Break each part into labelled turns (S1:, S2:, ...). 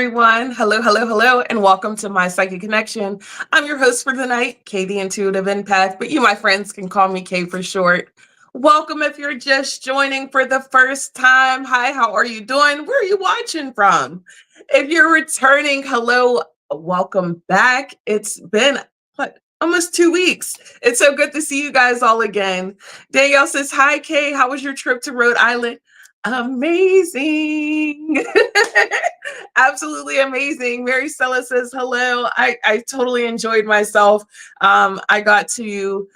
S1: everyone. Hello, hello, hello, and welcome to My Psychic Connection. I'm your host for the night, Kay, the Intuitive Empath, but you, my friends, can call me Kay for short. Welcome if you're just joining for the first time. Hi, how are you doing? Where are you watching from? If you're returning, hello, welcome back. It's been, almost 2 weeks. It's so good to see you guys all again. Danielle says, hi, Kay. How was your trip to Rhode Island? Amazing. Absolutely amazing. Mary Stella says hello. I totally enjoyed myself. I got to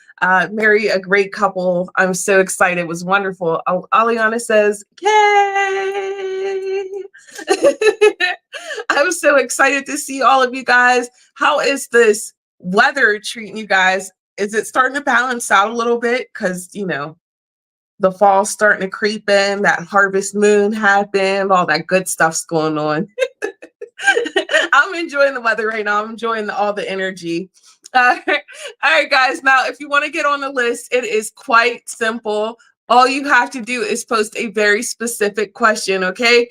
S1: marry a great couple. I'm so excited. It was wonderful. Aliana says, yay. I'm so excited to see all of you guys. How is this weather treating you guys? Is it starting to balance out a little bit? Because, the fall's starting to creep in, that harvest moon happened, all that good stuff's going on. I'm enjoying the weather right now. I'm enjoying all the energy. All right, guys. Now, if you want to get on the list, it is quite simple. All you have to do is post a very specific question, okay?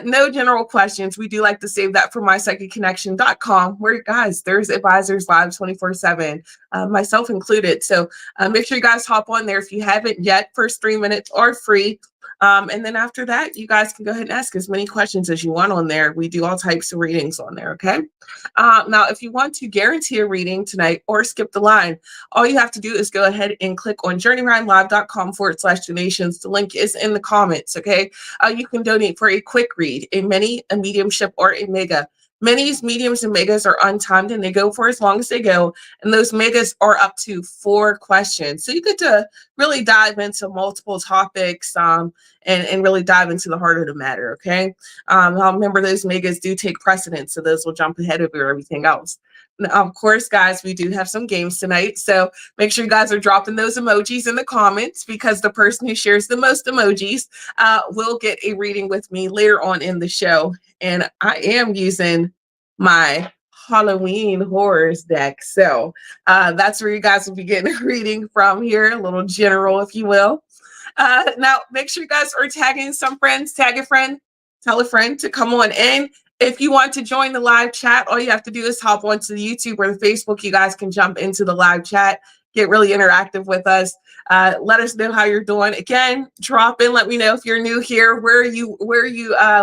S1: No general questions. We do like to save that for mypsychicconnection.com, where, guys, there's advisors live 24/7, myself included. So make sure you guys hop on there if you haven't yet. First 3 minutes are free. And then after that, you guys can go ahead and ask as many questions as you want on there. We do all types of readings on there, okay? Now, if you want to guarantee a reading tonight or skip the line, all you have to do is go ahead and click on journeyrhymelive.com/donations. The link is in the comments, okay? You can donate for a quick read, a mini, a mediumship, or a mega. Minis, mediums, and megas are untimed, and they go for as long as they go. And those megas are up to 4 questions. So you get to really dive into multiple topics and really dive into the heart of the matter, okay? Now, remember, those megas do take precedence, so those will jump ahead of everything else. Now, of course, guys, we do have some games tonight, so make sure you guys are dropping those emojis in the comments, because the person who shares the most emojis will get a reading with me later on in the show. And I am using my Halloween horrors deck, so that's where you guys will be getting a reading from here, a little general, if you will. Now, make sure you guys are tagging some friends. Tag a friend, tell a friend to come on in. If you want to join the live chat, all you have to do is hop onto the YouTube or the Facebook. You guys can jump into the live chat, get really interactive with us. Let us know how you're doing. Again, drop in. Let me know if you're new here. Where are you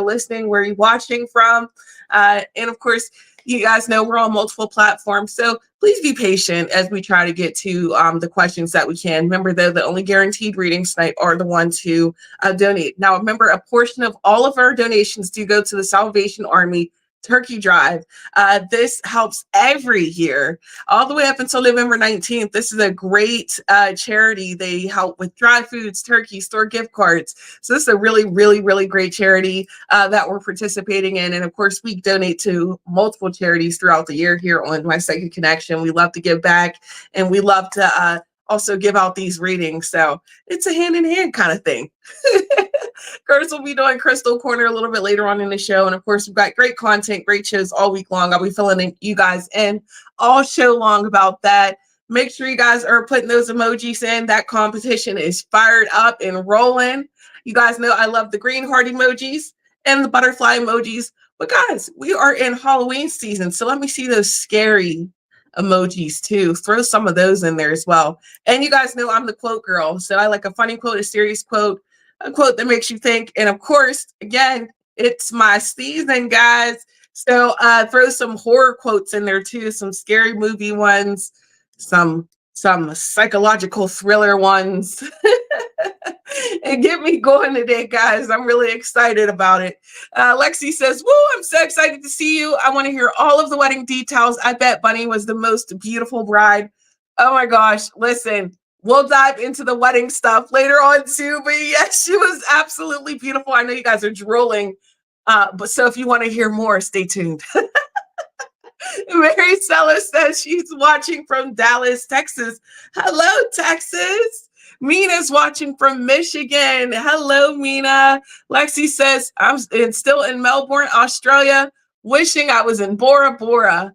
S1: listening? Where are you watching from? And of course, you guys know we're on multiple platforms, so please be patient as we try to get to the questions that we can. Remember, though, the only guaranteed readings tonight are the ones who donate. Now, remember, a portion of all of our donations do go to the Salvation Army Turkey Drive. This helps every year, all the way up until November 19th. This is a great charity. They help with dry foods, turkey, store gift cards. So this is a really, really, really great charity that we're participating in. And of course, we donate to multiple charities throughout the year here on My Psychic Connection. We love to give back, and we love to also give out these readings. So it's a hand-in-hand kind of thing. Curtis will be doing Crystal Corner a little bit later on in the show. And of course, we've got great content, great shows all week long. I'll be filling you guys in all show long about that. Make sure you guys are putting those emojis in. That competition is fired up and rolling. You guys know I love the green heart emojis and the butterfly emojis. But guys, we are in Halloween season. So let me see those scary emojis too. Throw some of those in there as well. And you guys know I'm the quote girl. So I like a funny quote, a serious quote, a quote that makes you think. And of course, again, it's my season, guys. So throw some horror quotes in there too, some scary movie ones, some psychological thriller ones. And get me going today, guys. I'm really excited about it. Lexi says, woo, I'm so excited to see you. I want to hear all of the wedding details. I bet Bunny was the most beautiful bride. Oh my gosh, listen. We'll dive into the wedding stuff later on too, but yes, she was absolutely beautiful. I know you guys are drooling, but so if you want to hear more, stay tuned. Mary Stella says she's watching from Dallas, Texas. Hello, Texas. Mina's watching from Michigan. Hello, Mina. Lexi says, I'm still in Melbourne, Australia, wishing I was in Bora Bora.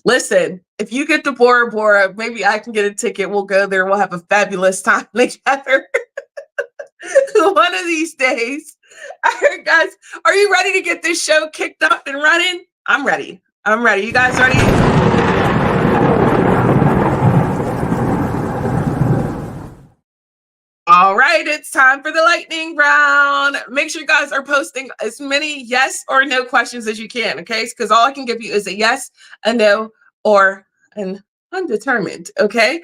S1: Listen, if you get to Bora Bora, maybe I can get a ticket. We'll go there. We'll have a fabulous time together. One of these days. All right, guys, are you ready to get this show kicked up and running? I'm ready. I'm ready. You guys ready? All right, it's time for the lightning round. Make sure you guys are posting as many yes or no questions as you can, okay? Because all I can give you is a yes, a no, or an undetermined, okay?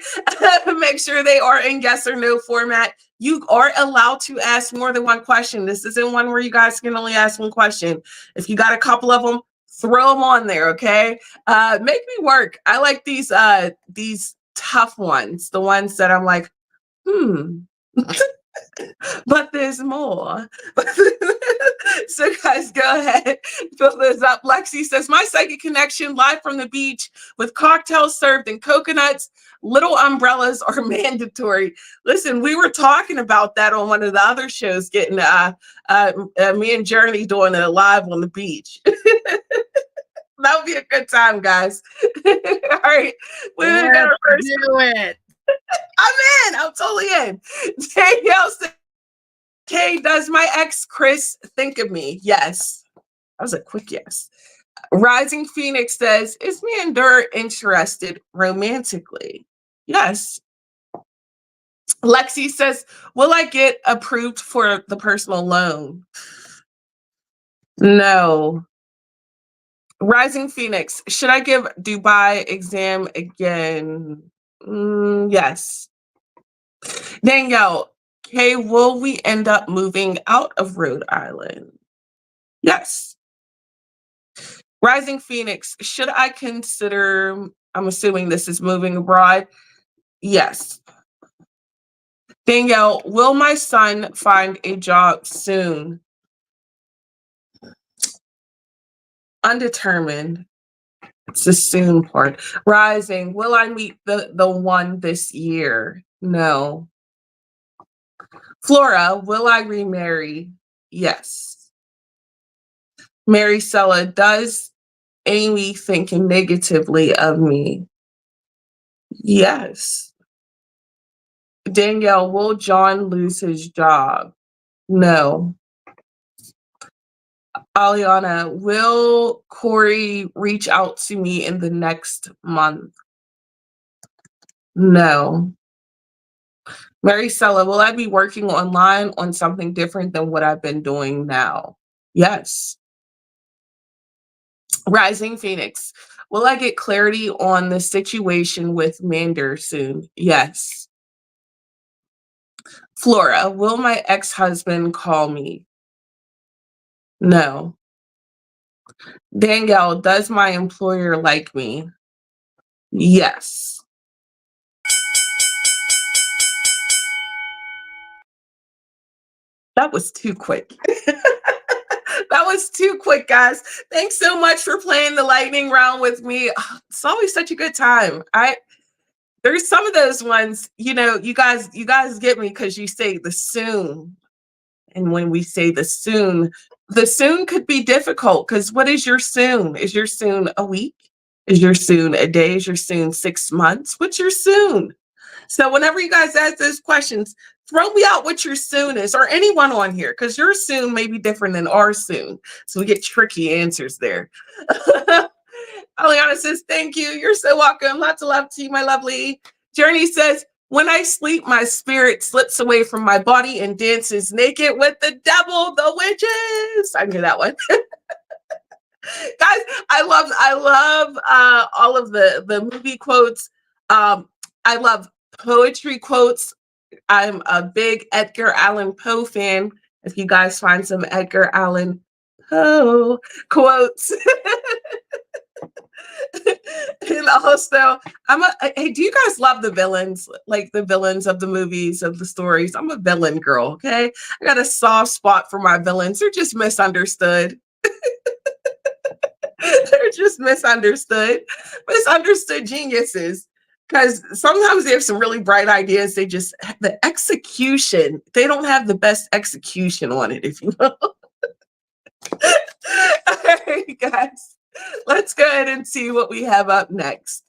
S1: Make sure they are in yes or no format. You are allowed to ask more than one question. This isn't one where you guys can only ask one question. If you got a couple of them, throw them on there, okay? Make me work. I like these tough ones, the ones that I'm like, but there's more. So guys, go ahead, fill this up. Lexi says, my psychic connection live from the beach with cocktails served in coconuts. Little umbrellas are mandatory. Listen, we were talking about that on one of the other shows, getting me and Journey doing it live on the beach. That would be a good time, guys. All right, we're gonna first
S2: do it.
S1: I'm in. I'm totally in. Danielle said, "Okay, does my ex Chris think of me?" Yes. That was a quick yes. Rising Phoenix says, "Is me and Dur interested romantically?" Yes. Lexi says, "Will I get approved for the personal loan?" No. Rising Phoenix, should I give Dubai exam again? Yes. Danielle, okay, will we end up moving out of Rhode Island? Yes. Rising Phoenix, should I consider, I'm assuming this is moving abroad? Yes. Danielle, will my son find a job soon? Undetermined. It's the soon part. Rising, will I meet the one this year? No. Flora, will I remarry? Yes. Maricela, does Amy think negatively of me? Yes. Danielle, will John lose his job? No. Aliana, will Corey reach out to me in the next month? No. Maricela, will I be working online on something different than what I've been doing now? Yes. Rising Phoenix, will I get clarity on the situation with Mander soon? Yes. Flora, will my ex-husband call me? No. Danielle, does my employer like me? Yes. That was too quick. That was too quick, guys. Thanks so much for playing the lightning round with me. Oh, it's always such a good time. There's some of those ones, you know, you guys get me because you say the soon. And when we say the soon could be difficult because what is your soon? Is your soon a week? Is your soon a day? Is your soon 6 months? What's your soon? So whenever you guys ask those questions, throw me out what your soon is, or anyone on here, because your soon may be different than our soon. So we get tricky answers there. Aliana says, thank you. You're so welcome. Lots of love to you, my lovely. Journey says, when I sleep, my spirit slips away from my body and dances naked with the devil, the witches. I knew that one. Guys, I love all of the movie quotes. I love poetry quotes. I'm a big Edgar Allan Poe fan. If you guys find some Edgar Allan Poe quotes. And also, hey, do you guys love the villains? Like the villains of the movies, of the stories? I'm a villain girl, okay? I got a soft spot for my villains. They're just misunderstood. They're just misunderstood geniuses. Because sometimes they have some really bright ideas. They just, the execution, they don't have the best execution on it, if you will. All right, guys, let's go ahead and see what we have up next.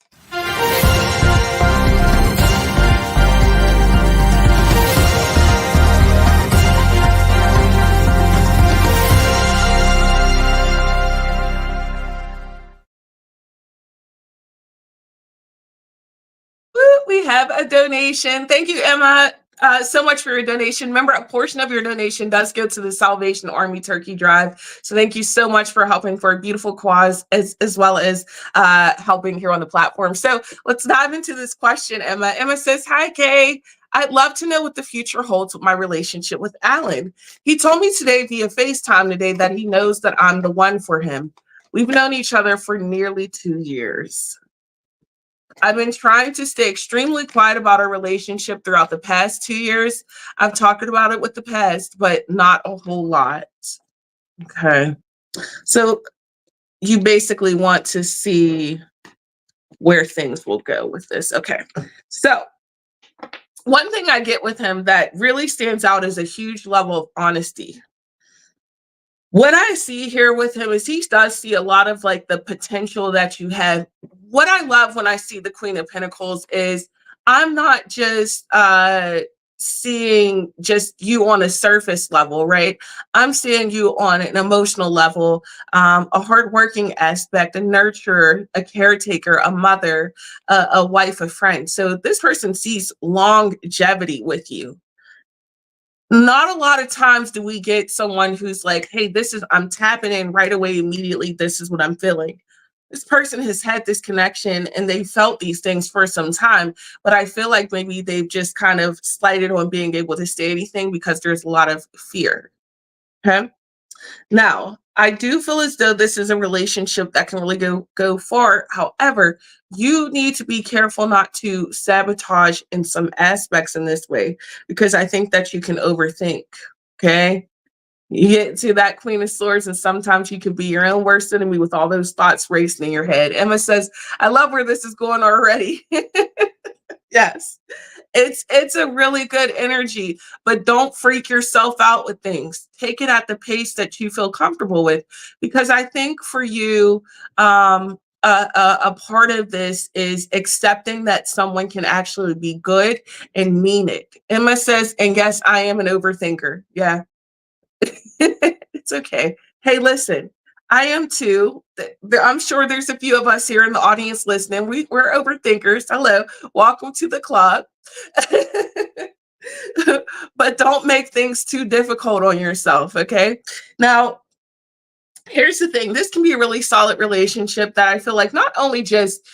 S1: we have a donation. Thank you, Emma, so much for your donation. Remember, a portion of your donation does go to the Salvation Army Turkey Drive. So thank you so much for helping for a beautiful cause, as well as helping here on the platform. So let's dive into this question, Emma. Emma says, hi, Kay. I'd love to know what the future holds with my relationship with Alan. He told me today via FaceTime today that he knows that I'm the one for him. We've known each other for nearly 2 years. I've been trying to stay extremely quiet about our relationship throughout the past 2 years. I've talked about it with the past, but not a whole lot. Okay. So you basically want to see where things will go with this. Okay. So one thing I get with him that really stands out is a huge level of honesty. What I see here with him is he does see a lot of like the potential that you have. What I love when I see the Queen of Pentacles is I'm not just seeing just you on a surface level, right? I'm seeing you on an emotional level, a hardworking aspect, a nurturer, a caretaker, a mother, a wife, a friend. So this person sees longevity with you. Not a lot of times do we get someone who's like, hey, I'm tapping in right away, immediately. This is what I'm feeling. This person has had this connection and they felt these things for some time, but I feel like maybe they've just kind of slighted on being able to say anything because there's a lot of fear. Okay. Now, I do feel as though this is a relationship that can really go far. However, you need to be careful not to sabotage in some aspects in this way, because I think that you can overthink. Okay. You get to that Queen of Swords, and sometimes you could be your own worst enemy with all those thoughts racing in your head. Emma says, I love where this is going already. Yes. It's a really good energy, but don't freak yourself out with things. Take it at the pace that you feel comfortable with, because I think for you, a part of this is accepting that someone can actually be good and mean it. Emma says, and yes, I am an overthinker. Yeah. It's okay. Hey, listen, I am too. I'm sure there's a few of us here in the audience listening. We're overthinkers. Hello, welcome to the club. But don't make things too difficult on yourself, okay? Now, here's the thing. This can be a really solid relationship that I feel like not only just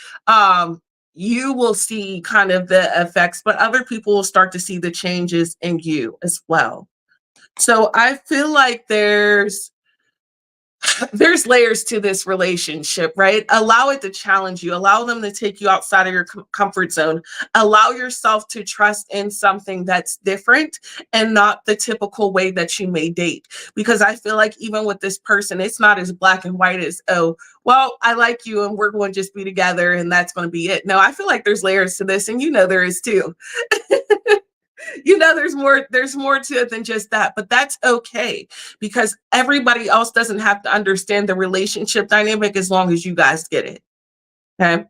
S1: you will see kind of the effects, but other people will start to see the changes in you as well. So I feel like there's layers to this relationship, right? Allow it to challenge you. Allow them to take you outside of your comfort zone. Allow yourself to trust in something that's different and not the typical way that you may date. Because I feel like even with this person, it's not as black and white as, oh, well, I like you and we're going to just be together and that's going to be it. No, I feel like there's layers to this, and you know there is too. You know there's more to it than just that, but that's okay, because everybody else doesn't have to understand the relationship dynamic as long as you guys get it. Okay.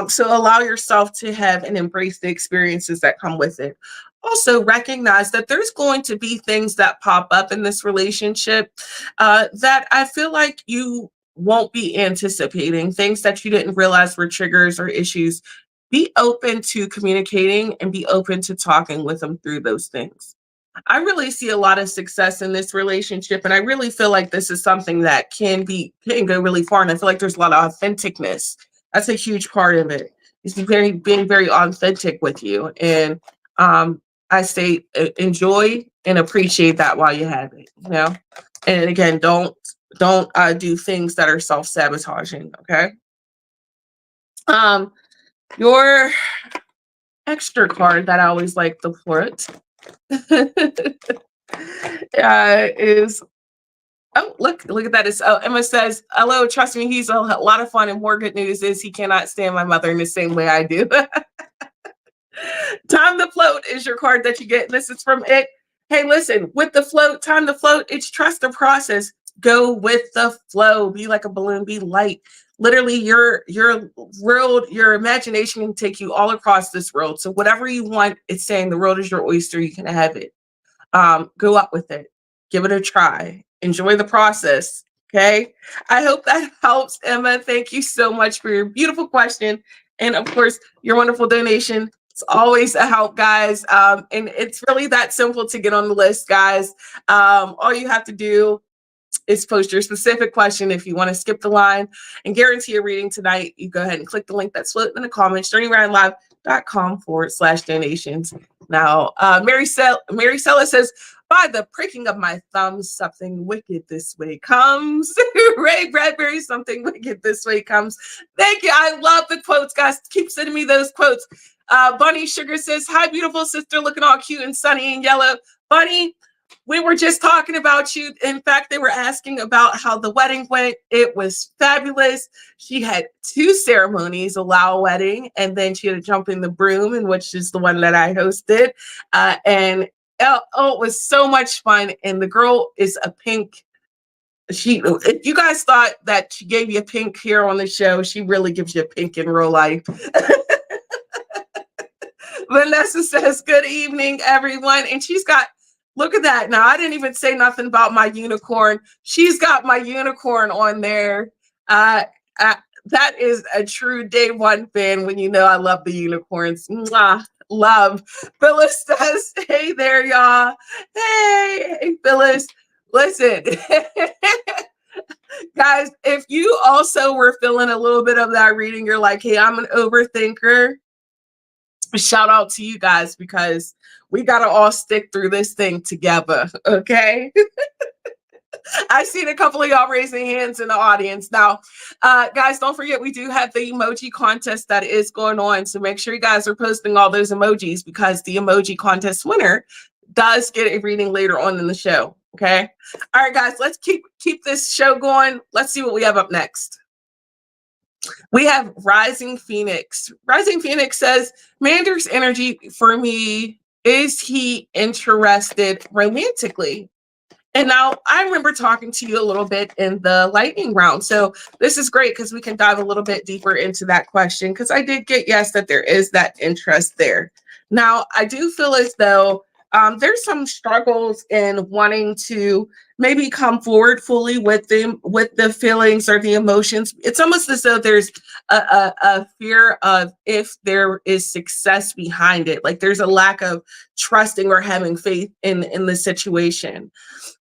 S1: So allow yourself to have and embrace the experiences that come with it. Also recognize that there's going to be things that pop up in this relationship that I feel like you won't be anticipating, things that you didn't realize were triggers or issues. Be open to communicating and be open to talking with them through those things. I really see a lot of success in this relationship, and I really feel like this is something that can go really far. And I feel like there's a lot of authenticness. That's a huge part of it. Is being very authentic with you, and I say enjoy and appreciate that while you have it. You know, and again, don't do things that are self-sabotaging. Okay. Your extra card that I always like to put is, oh, look at that. It's, oh, Emma says, hello, trust me, he's a lot of fun, and more good news is he cannot stand my mother in the same way I do. Time to float is your card that you get. This is from it. Hey, listen, with the float, time to float, it's trust the process. Go with the flow. Be like a balloon, be light. Literally, your world, your imagination can take you all across this world. So whatever you want, it's saying the world is your oyster. You can have it. Go up with it. Give it a try. Enjoy the process. Okay. I hope that helps, Emma. Thank you so much for your beautiful question. And of course, your wonderful donation. It's always a help, guys. And it's really that simple to get on the list, guys. All you have to do is post your specific question. If you want to skip the line and guarantee a reading tonight, you go ahead and click the link that's floating in the comments, journeyrandlive.com/donations. Now, Mary Sella says, by the pricking of my thumbs, something wicked this way comes. Ray Bradbury, something wicked this way comes. Thank you. I love the quotes, guys. Keep sending me those quotes. Bunny Sugar says, hi, beautiful sister, looking all cute and sunny and yellow. Bunny, we were just talking about you. In fact, they were asking about how the wedding went. It was fabulous. She had 2 ceremonies, a Lao wedding, and then she had to jump in the broom, and which is the one that I hosted. And it was so much fun. And the girl is a pink. If you guys thought that she gave you a pink here on the show, she really gives you a pink in real life. Vanessa says, good evening, everyone. And she's got, look at that. Now, I didn't even say nothing about my unicorn. She's got my unicorn on there. That is a true day one fan when you know I love the unicorns. Mwah, love. Phyllis says, hey there, y'all. Hey, Phyllis. Listen, guys, if you also were feeling a little bit of that reading, you're like, hey, I'm an overthinker. Shout out to you guys, because we got to all stick through this thing together. Okay. I seen a couple of y'all raising hands in the audience. Now, guys, don't forget, we do have the emoji contest that is going on. So make sure you guys are posting all those emojis, because the emoji contest winner does get a reading later on in the show. Okay. All right, guys, let's keep this show going. Let's see what we have up next. We have Rising Phoenix. Rising Phoenix says, Mander's energy for me, is he interested romantically? And now I remember talking to you a little bit in the lightning round. So this is great, because we can dive a little bit deeper into that question, because I did get yes that there is that interest there. Now, I do feel as though there's some struggles in wanting to maybe come forward fully with the feelings or the emotions. It's almost as though there's a fear of if there is success behind it. Like there's a lack of trusting or having faith in the situation.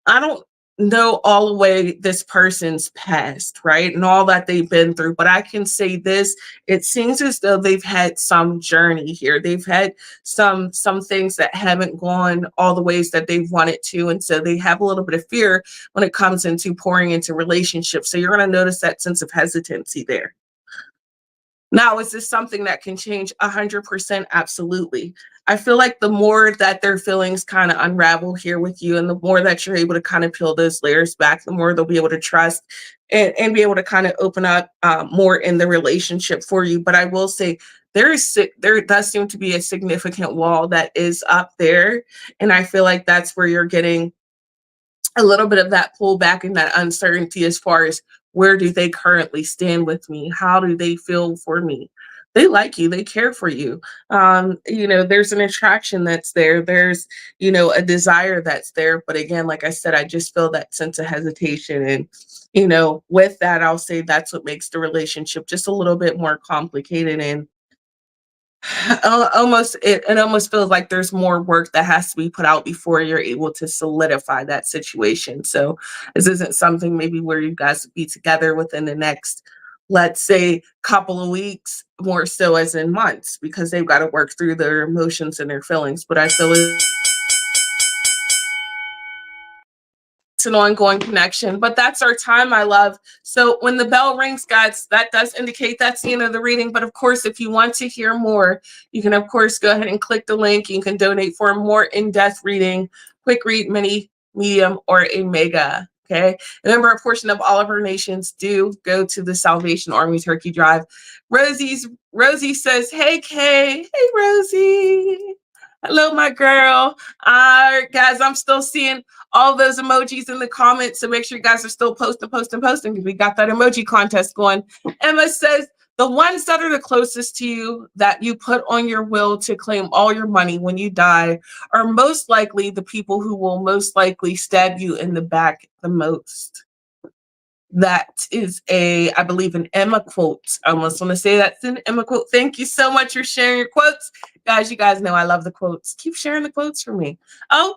S1: I don't know all the way this person's past, right? And all that they've been through. But I can say this, it seems as though they've had some journey here. They've had some things that haven't gone all the ways that they've wanted to. And so they have a little bit of fear when it comes into pouring into relationships. So you're going to notice that sense of hesitancy there. Now, is this something that can change? 100%? Absolutely. I feel like the more that their feelings kind of unravel here with you, and the more that you're able to kind of peel those layers back, the more they'll be able to trust and be able to kind of open up more in the relationship for you. But I will say there does seem to be a significant wall that is up there. And I feel like that's where you're getting a little bit of that pullback and that uncertainty as far as where do they currently stand with me? How do they feel for me? They like you, they care for you. There's an attraction that's there. There's, a desire that's there. But again, like I said, I just feel that sense of hesitation. And, with that, I'll say that's what makes the relationship just a little bit more complicated. And it almost feels like there's more work that has to be put out before you're able to solidify that situation. So this isn't something maybe where you guys would be together within the next, let's say, couple of weeks, more so as in months, because they've got to work through their emotions and their feelings. But I feel it's an ongoing connection. But that's our time, my love. So when the bell rings, guys, that does indicate that's the end of the reading. But of course, if you want to hear more, you can, of course, go ahead and click the link. You can donate for a more in-depth reading, quick read, mini, medium, or a mega. Okay. Remember, a portion of all of our nations do go to the Salvation Army Turkey Drive. Rosie says, hey, Kay. Hey, Rosie. Hello, my girl. Guys, I'm still seeing all those emojis in the comments. So make sure you guys are still posting, because we got that emoji contest going. Emma says, the ones that are the closest to you that you put on your will to claim all your money when you die are most likely the people who will most likely stab you in the back the most. That is I believe, an Emma quote. I almost want to say that's an Emma quote. Thank you so much for sharing your quotes. Guys, you guys know I love the quotes. Keep sharing the quotes for me. Oh,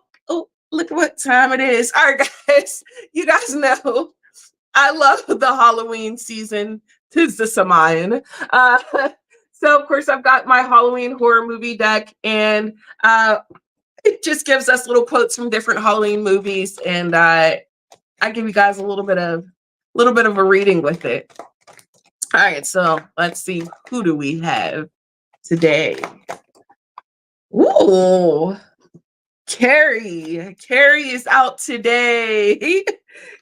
S1: look at what time it is. All right, guys, you guys know I love the Halloween season. 'Tis the Samayan. So, of course, I've got my Halloween horror movie deck, and it just gives us little quotes from different Halloween movies, and I give you guys a little bit of a reading with it. All right, so let's see, who do we have today? Ooh, Carrie. Carrie is out today.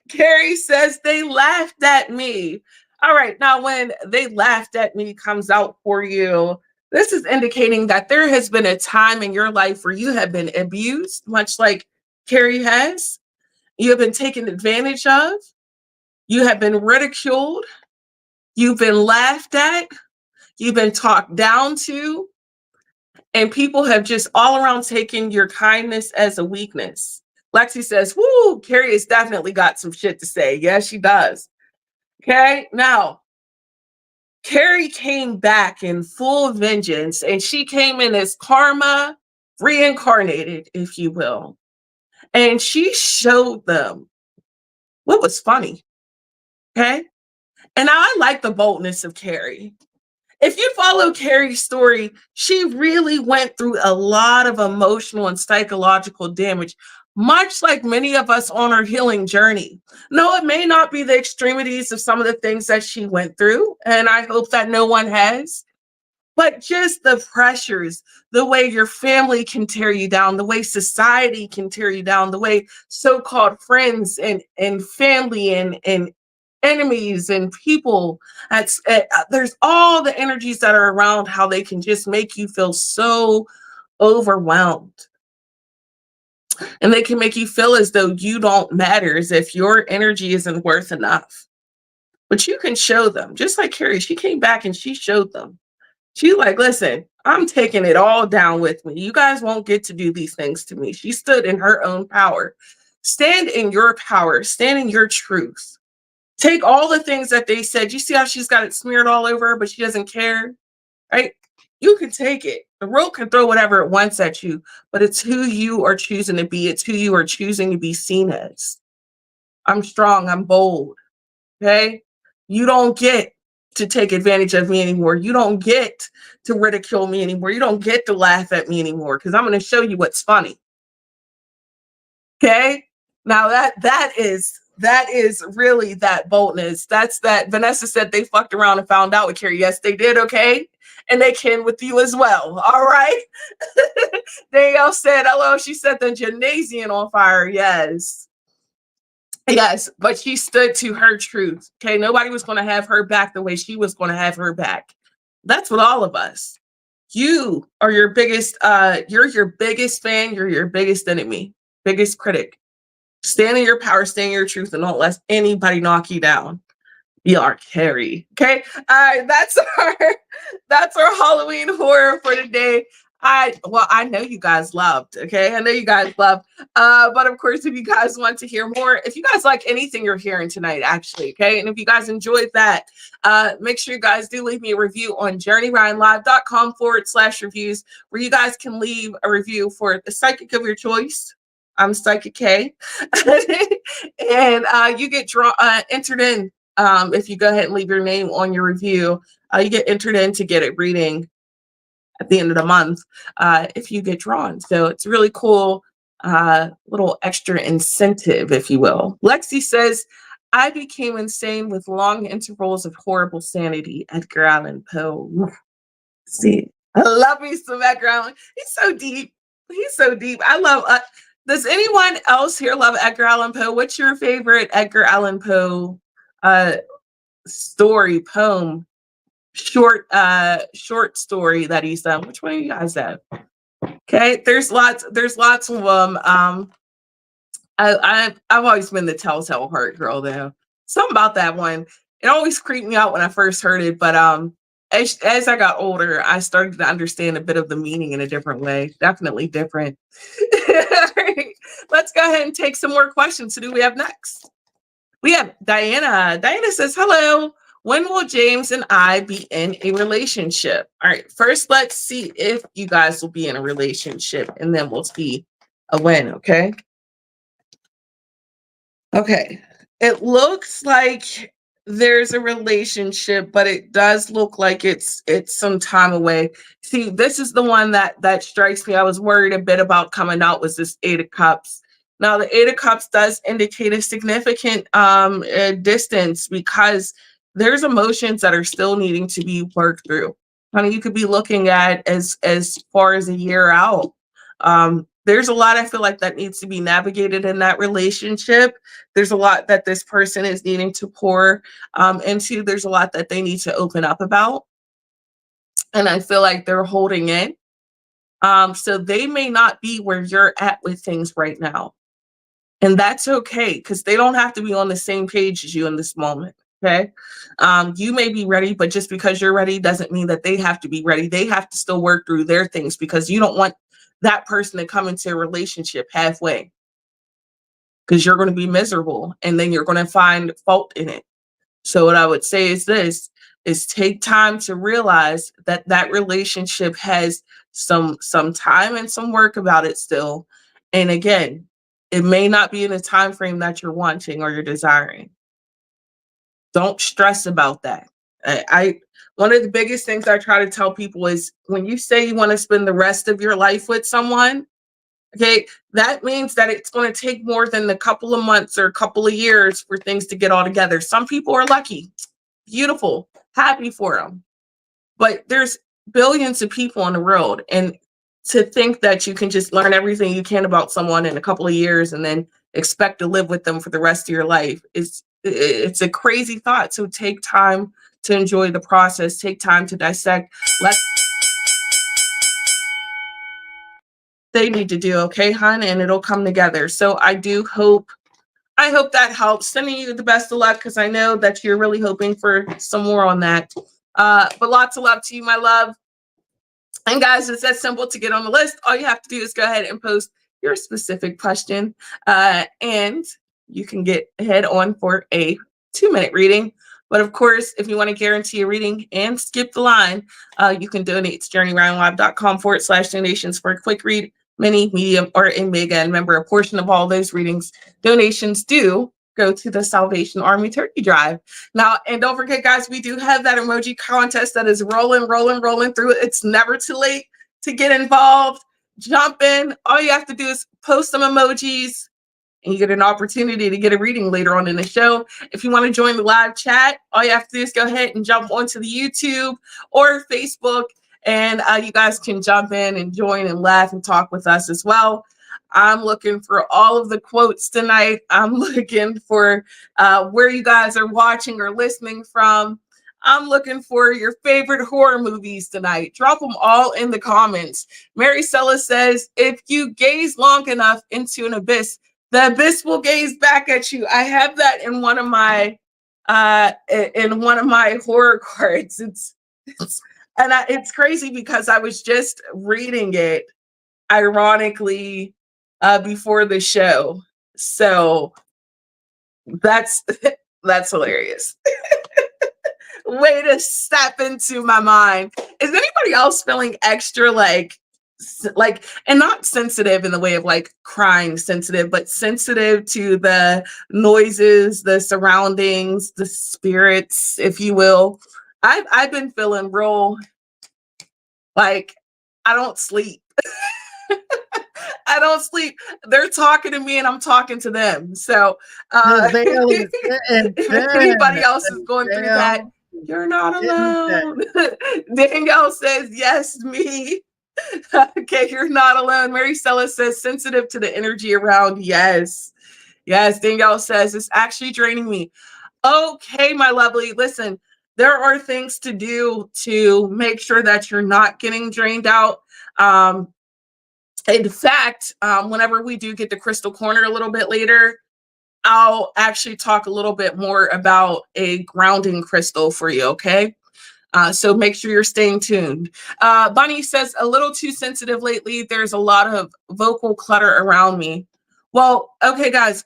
S1: Carrie says they laughed at me. All right, now when they laughed at me comes out for you, this is indicating that there has been a time in your life where you have been abused, much like Carrie has. You have been taken advantage of. You have been ridiculed. You've been laughed at. You've been talked down to. And people have just all around taken your kindness as a weakness. Lexi says, whoo, Carrie has definitely got some shit to say. Yes, she does. Okay, now, Carrie came back in full vengeance, and she came in as karma reincarnated, if you will. And she showed them what was funny. Okay. And I like the boldness of Carrie. If you follow Carrie's story, she really went through a lot of emotional and psychological damage, much like many of us on our healing journey. No, it may not be the extremities of some of the things that she went through, and I hope that no one has, but just the pressures, the way your family can tear you down, the way society can tear you down, the way so-called friends and family and enemies and people, there's all the energies that are around, how they can just make you feel so overwhelmed. And they can make you feel as though you don't matter, as if your energy isn't worth enough. But you can show them, just like Carrie, she came back and she showed them. She like, listen, I'm taking it all down with me. You guys won't get to do these things to me. She stood in her own power. Stand in your power. Stand in your truth. Take all the things that they said. You see how she's got it smeared all over her, but she doesn't care, right? You can take it. The world can throw whatever it wants at you, but it's who you are choosing to be. It's who you are choosing to be seen as. I'm strong. I'm bold. Okay? You don't get to take advantage of me anymore. You don't get to ridicule me anymore. You don't get to laugh at me anymore, because I'm going to show you what's funny. Okay? Now that is really that boldness. That's that. Vanessa said they fucked around and found out with Carrie. Yes, they did. Okay. And they can with you as well. All right. Danielle said, hello. She set the gymnasium on fire. Yes. Yes. But she stood to her truth. Okay. Nobody was going to have her back the way she was going to have her back. That's with all of us. You are your biggest, you're your biggest fan. You're your biggest enemy, biggest critic. Stand in your power, stand in your truth, and don't let anybody knock you down. You are Carrie. Okay. That's our Halloween horror for today. I know you guys loved. Okay. I know you guys loved. But of course, if you guys want to hear more, if you guys like anything you're hearing tonight, actually, okay, and if you guys enjoyed that, make sure you guys do leave me a review on journeyryanlive.com/reviews, where you guys can leave a review for the psychic of your choice. I'm Psychic K. And you get entered in. If you go ahead and leave your name on your review, you get entered in to get a reading at the end of the month if you get drawn. So it's really cool, little extra incentive, if you will. Lexi says, I became insane with long intervals of horrible sanity. Edgar Allan Poe. See, I love me some Edgar Allan. He's so deep. He's so deep. I love does anyone else here love Edgar Allan Poe? What's your favorite Edgar Allan Poe story, poem, short story that he's done? Which one of you guys have? Okay, there's lots of them. I've always been the Telltale Heart girl though. Something about that one. It always creeped me out when I first heard it, but as I got older, I started to understand a bit of the meaning in a different way. Definitely different. All right. Let's go ahead and take some more questions. So, who do we have next? We have Diana. Diana says, hello. When will James and I be in a relationship? All right. First, let's see if you guys will be in a relationship, and then we'll see a when. Okay. Okay. It looks like there's a relationship, but it does look like it's some time away. See, this is the one that strikes me. I was worried a bit about coming out was this Eight of Cups. Now, the Eight of Cups does indicate a significant distance because there's emotions that are still needing to be worked through. Honey, you could be looking at as far as a year out. There's a lot I feel like that needs to be navigated in that relationship. There's a lot that this person is needing to pour into. There's a lot that they need to open up about. And I feel like they're holding in. So they may not be where you're at with things right now. And that's okay, because they don't have to be on the same page as you in this moment. Okay. You may be ready, but just because you're ready doesn't mean that they have to be ready. They have to still work through their things, because you don't want that person to come into a relationship halfway, because you're going to be miserable and then you're going to find fault in it. So what I would say is this, is take time to realize that that relationship has some time and some work about it still. And again, it may not be in the time frame that you're wanting or you're desiring. Don't stress about that. I one of the biggest things I try to tell people is, when you say you want to spend the rest of your life with someone, okay, that means that it's going to take more than a couple of months or a couple of years for things to get all together. Some people are lucky, beautiful, happy for them. But there's billions of people in the world. And to think that you can just learn everything you can about someone in a couple of years and then expect to live with them for the rest of your life it's a crazy thought. So take time to enjoy the process, take time to dissect. Let they need to do, okay, hon, and it'll come together. So I hope that helps. Sending you the best of luck, because I know that you're really hoping for some more on that. But lots of love to you, my love. And guys, it's that simple to get on the list. All you have to do is go ahead and post your specific question, and you can get ahead on for a 2-minute reading. But of course, if you want to guarantee a reading and skip the line, you can donate to journeyroundlive.com/donations for a quick read, mini, medium, or a mega. And remember, a portion of all those readings, donations do go to the Salvation Army Turkey Drive. Now, and don't forget, guys, we do have that emoji contest that is rolling through. It's never too late to get involved. Jump in. All you have to do is post some emojis, and you get an opportunity to get a reading later on in the show. If you want to join the live chat, all you have to do is go ahead and jump onto the YouTube or Facebook, and you guys can jump in and join and laugh and talk with us as well. I'm looking for all of the quotes tonight. I'm looking for where you guys are watching or listening from. I'm looking for your favorite horror movies tonight. Drop them all in the comments. Mary Sella says, if you gaze long enough into an abyss, the abyss will gaze back at you. I have that in one of my horror cards. It's crazy because I was just reading it, ironically, before the show. So that's hilarious. Way to step into my mind. Is anybody else feeling extra like, and not sensitive in the way of like crying sensitive, but sensitive to the noises, the surroundings, the spirits, if you will? I've been feeling real like I don't sleep. I don't sleep. They're talking to me and I'm talking to them. So if anybody else is going through that, you're not alone. Danielle says, yes, me. Okay, you're not alone. Mary Stella says, sensitive to the energy around. Yes. Yes, Danielle says, it's actually draining me. Okay, my lovely. Listen, there are things to do to make sure that you're not getting drained out. In fact, whenever we do get to Crystal Corner a little bit later, I'll actually talk a little bit more about a grounding crystal for you, okay? So make sure you're staying tuned. Bunny says, a little too sensitive lately. There's a lot of vocal clutter around me. Well, okay, guys,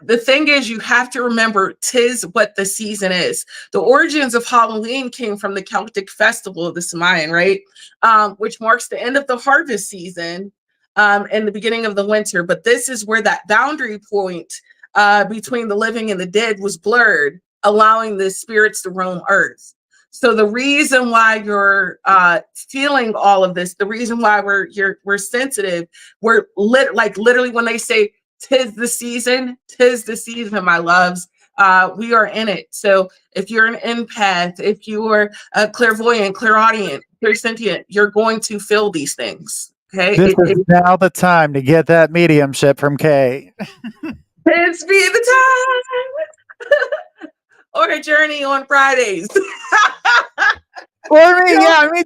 S1: the thing is, you have to remember, 'tis what the season is. The origins of Halloween came from the Celtic festival of the Samayan, right? Which marks the end of the harvest season and the beginning of the winter. But this is where that boundary point between the living and the dead was blurred, allowing the spirits to roam earth. So the reason why you're feeling all of this, the reason why we're sensitive, we're literally when they say tis the season, my loves. We are in it. So if you're an empath, if you're a clairvoyant, clairaudient, clairsentient, you're going to feel these things. Okay.
S2: This is now the time to get that mediumship from Kay.
S1: It's be the time. Or a journey on Fridays.
S2: For me, yeah, me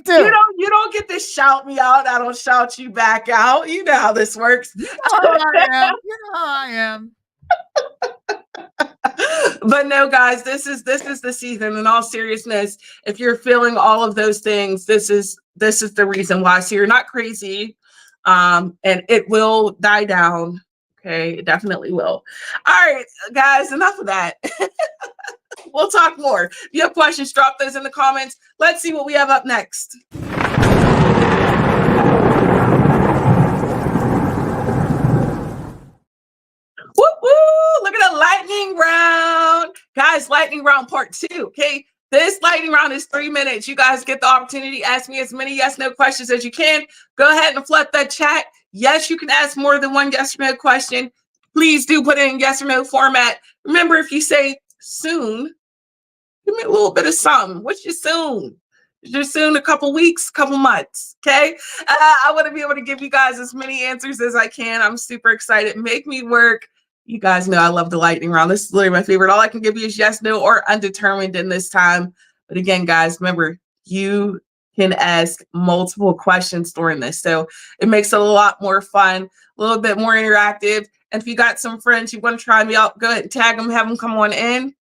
S2: too.
S1: You don't get to shout me out. I don't shout you back out. You know how this works.
S2: You know I am.
S1: But no, guys, this is the season. In all seriousness, if you're feeling all of those things, this is the reason why. So you're not crazy, and it will die down. Okay, it definitely will. All right, guys, enough of that. We'll talk more. If you have questions, drop those in the comments. Let's see what we have up next. Woo woo! Look at the lightning round. Guys, lightning round part 2. Okay. This lightning round is 3 minutes. You guys get the opportunity to ask me as many yes, no questions as you can. Go ahead and flood that chat. Yes, you can ask more than one yes or no question. Please do put it in yes or no format. Remember, if you say soon, give me a little bit of something. What's your soon? Is your soon a couple weeks, couple months? Okay. I want to be able to give you guys as many answers as I can. I'm super excited. Make me work. You guys know I love the lightning round. This is literally my favorite. All I can give you is yes, no, or undetermined in this time. But again, guys, remember, you can ask multiple questions during this. So it makes it a lot more fun, a little bit more interactive. And if you got some friends you want to try me out, go ahead and tag them, have them come on in.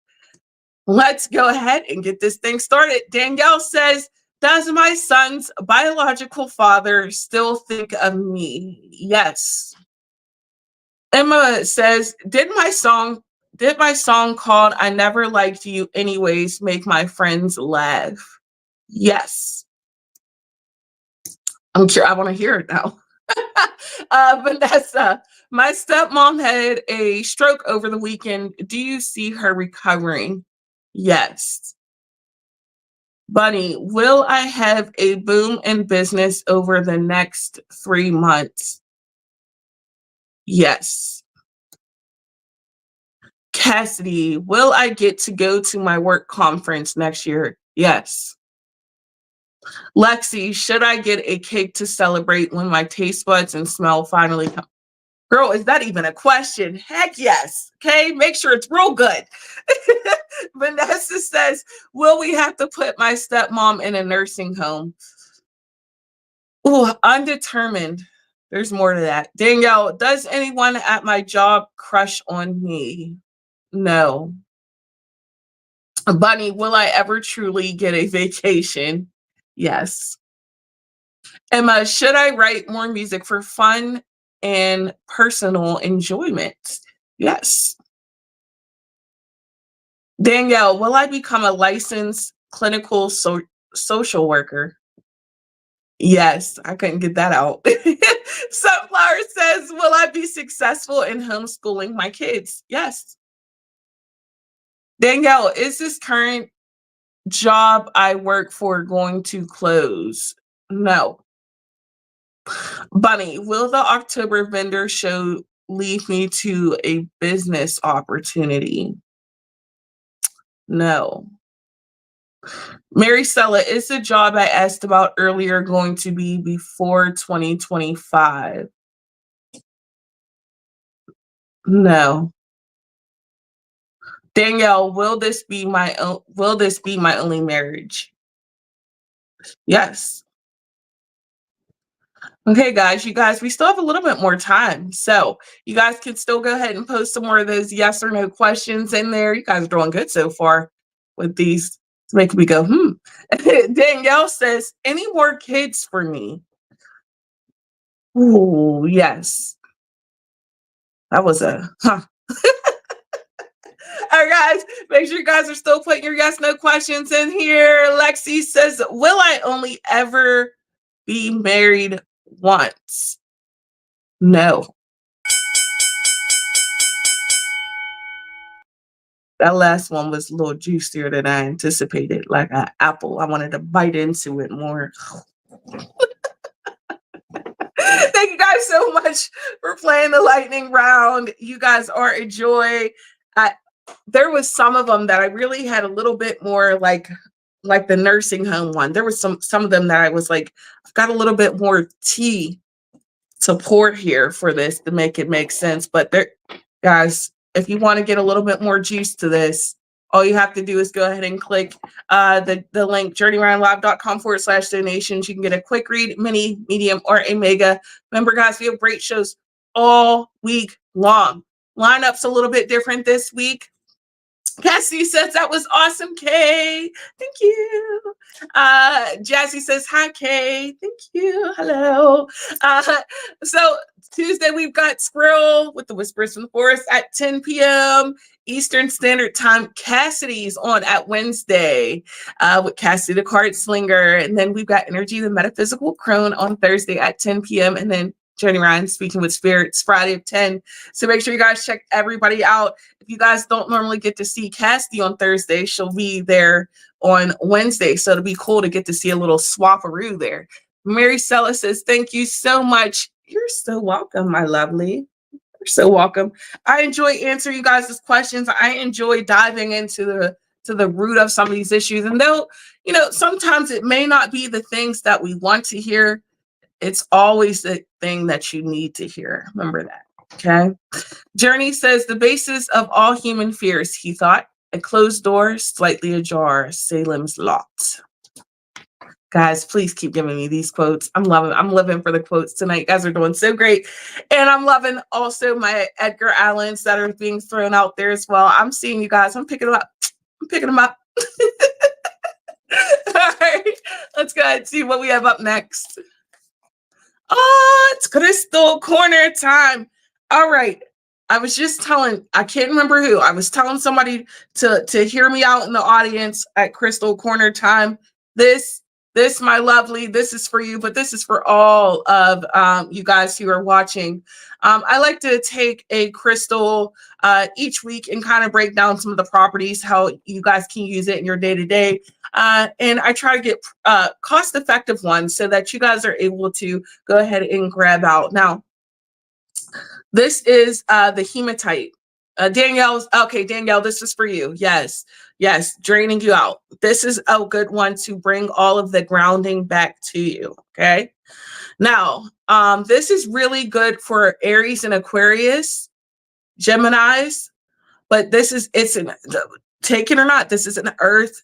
S1: Let's go ahead and get this thing started. Danielle says, does my son's biological father still think of me? Yes. Emma says, did my song called I Never Liked You Anyways make my friends laugh? Yes. I'm sure I want to hear it now. Vanessa, my stepmom had a stroke over the weekend. Do you see her recovering? Yes. Bunny, will I have a boom in business over the next 3 months? Yes. Cassidy, will I get to go to my work conference next year? Yes. Lexi, should I get a cake to celebrate when my taste buds and smell finally come? Girl, is that even a question? Heck yes. Okay, make sure it's real good. Vanessa says, will we have to put my stepmom in a nursing home? Oh, undetermined. There's more to that. Danielle, does anyone at my job crush on me? No. Bunny, will I ever truly get a vacation? Yes. Emma, should I write more music for fun and personal enjoyment? Yes. Danielle, will I become a licensed clinical social worker? Yes, I couldn't get that out. Sunflower says, will I be successful in homeschooling my kids? Yes. Danielle, is this current job I work for going to close? No. Bunny, will the October vendor show lead me to a business opportunity? No. Mary Stella, is the job I asked about earlier going to be before 2025? No. Danielle, will this be my only marriage? Yes. Okay, guys, we still have a little bit more time. So you guys can still go ahead and post some more of those yes or no questions in there. You guys are doing good so far with these. It's making me go, Danielle says, any more kids for me? Oh, yes. That was a All right, guys, make sure you guys are still putting your yes, no questions in here. Lexi says, will I only ever be married once? No. That last one was a little juicier than I anticipated, like an apple. I wanted to bite into it more. Thank you guys so much for playing the lightning round. You guys are a joy. There was some of them that I really had a little bit more like the nursing home one. There was some of them that I was like, I've got a little bit more tea to pour here for this to make it make sense. But there, guys, if you want to get a little bit more juice to this, all you have to do is go ahead and click the link journeyroundlive.com/donations. You can get a quick read, mini, medium, or a mega. Remember, guys, we have great shows all week long. Lineup's a little bit different this week. Cassie says that was awesome, Kay. Thank you. Jazzy says hi, Kay. Thank you. Hello. So Tuesday we've got Squirrel with the Whispers from the Forest at 10 p.m. Eastern Standard Time. Cassidy's on at Wednesday with Cassidy the Card Slinger, and then we've got Energy the Metaphysical Crone on Thursday at 10 p.m. and then Journey Ryan Speaking with Spirits Friday at 10. So make sure you guys check everybody out. If you guys don't normally get to see Cassidy on Thursday, she'll be there on Wednesday. So it'll be cool to get to see a little swapperoo there. Mary Sella says, thank you so much. You're so welcome, my lovely. You're so welcome. I enjoy answering you guys' questions. I enjoy diving into the root of some of these issues. And though, sometimes it may not be the things that we want to hear, it's always the thing that you need to hear. Remember that, okay? Journey says, the basis of all human fears, he thought, a closed door, slightly ajar, Salem's Lot. Guys, please keep giving me these quotes. I'm living for the quotes tonight. You guys are doing so great. And I'm loving also my Edgar Allens that are being thrown out there as well. I'm seeing you guys. I'm picking them up. All right, let's go ahead and see what we have up next. Oh, it's Crystal Corner time. All right. I was just telling, I can't remember who. I was telling somebody to hear me out in the audience at Crystal Corner time. This, my lovely, this is for you, but this is for all of you guys who are watching. I like to take a crystal each week and kind of break down some of the properties, how you guys can use it in your day-to-day. And I try to get cost-effective ones so that you guys are able to go ahead and grab out. Now, this is the hematite. Danielle, this is for you. Yes, draining you out. This is a good one to bring all of the grounding back to you, okay? Now, this is really good for Aries and Aquarius, Geminis, but take it or not, this is an earth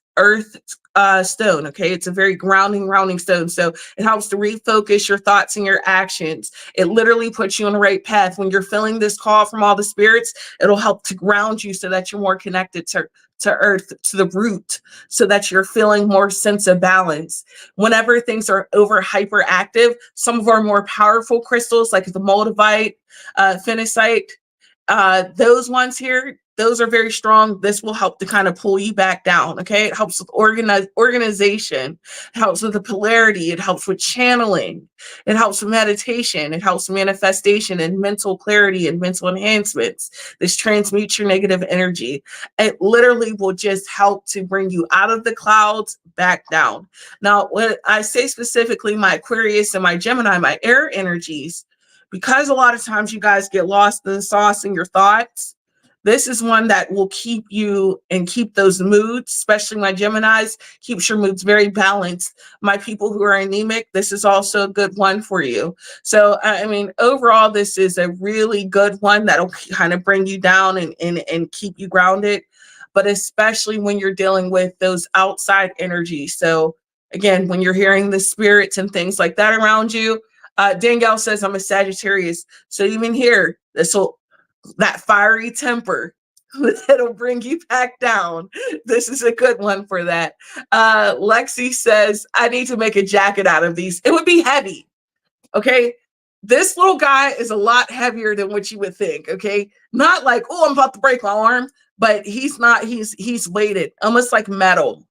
S1: stone, okay? It's a very grounding stone. So it helps to refocus your thoughts and your actions. It literally puts you on the right path. When you're feeling this call from all the spirits, it'll help to ground you so that you're more connected to earth, to the root, so that you're feeling more sense of balance. Whenever things are over hyperactive, some of our more powerful crystals like the moldavite, phenacite, those ones here, those are very strong. This will help to kind of pull you back down, okay? It helps with organization. It helps with the polarity. It helps with channeling. It helps with meditation. It helps with manifestation and mental clarity and mental enhancements. This transmutes your negative energy. It literally will just help to bring you out of the clouds, back down. Now, when I say specifically my Aquarius and my Gemini, my air energies, because a lot of times you guys get lost in the sauce in your thoughts, this is one that will keep you and keep those moods, especially my Geminis, keeps your moods very balanced. My people who are anemic, this is also a good one for you. So, I mean, overall, this is a really good one that'll kind of bring you down and keep you grounded, but especially when you're dealing with those outside energies. So again, when you're hearing the spirits and things like that around you, Danielle says I'm a Sagittarius. So even here, that fiery temper that'll bring you back down. This is a good one for that. Lexi says, I need to make a jacket out of these. It would be heavy. Okay. This little guy is a lot heavier than what you would think. Okay. Not like, oh, I'm about to break my arm, but he's not, he's weighted, almost like metal.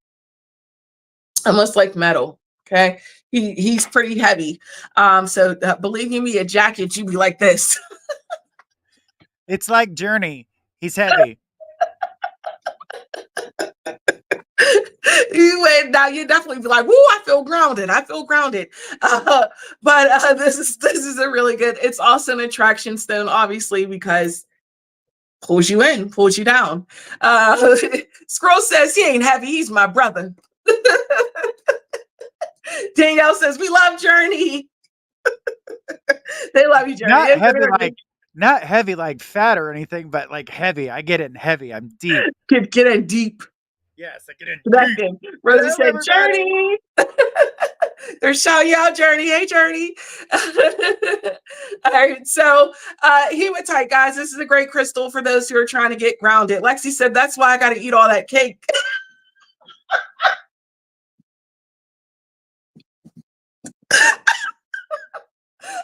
S1: Almost like metal. Okay. He's pretty heavy. So believe you me, a jacket, you'd be like this.
S2: It's like Journey. He's heavy.
S1: Now you definitely be like, "Woo! I feel grounded. I feel grounded." But this is a really good. It's also an attraction stone, obviously, because pulls you in, pulls you down. Scroll says he ain't heavy. He's my brother. Danielle says we love Journey. They love you, Journey.
S2: Not heavy like fat or anything, but like heavy. I get in heavy. I'm deep.
S1: Get in deep.
S2: Yes, I get in deep.
S1: Rosie said, Journey. They're shouting you out, Journey. Hey, Journey. All right. So hematite, guys, this is a great crystal for those who are trying to get grounded. Lexi said, that's why I got to eat all that cake.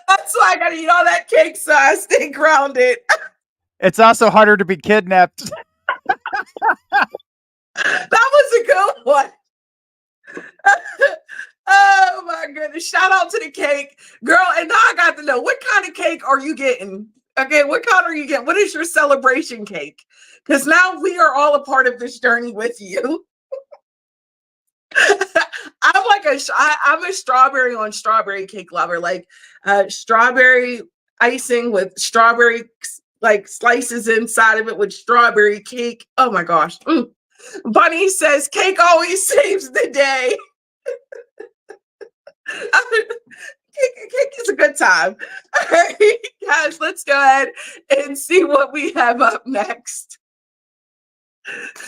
S1: That's why I got to eat all that cake so I stay grounded.
S2: It's also harder to be kidnapped.
S1: That was a good one. Oh my goodness. Shout out to the cake. Girl, and now I got to know, what kind of cake are you getting? Okay, what kind are you getting? What is your celebration cake? Because now we are all a part of this journey with you. I'm a strawberry on strawberry cake lover. Like strawberry icing with strawberry like slices inside of it with strawberry cake. Oh my gosh. Bunny says cake always saves the day. Cake is a good time. All right, guys, let's go ahead and see what we have up next.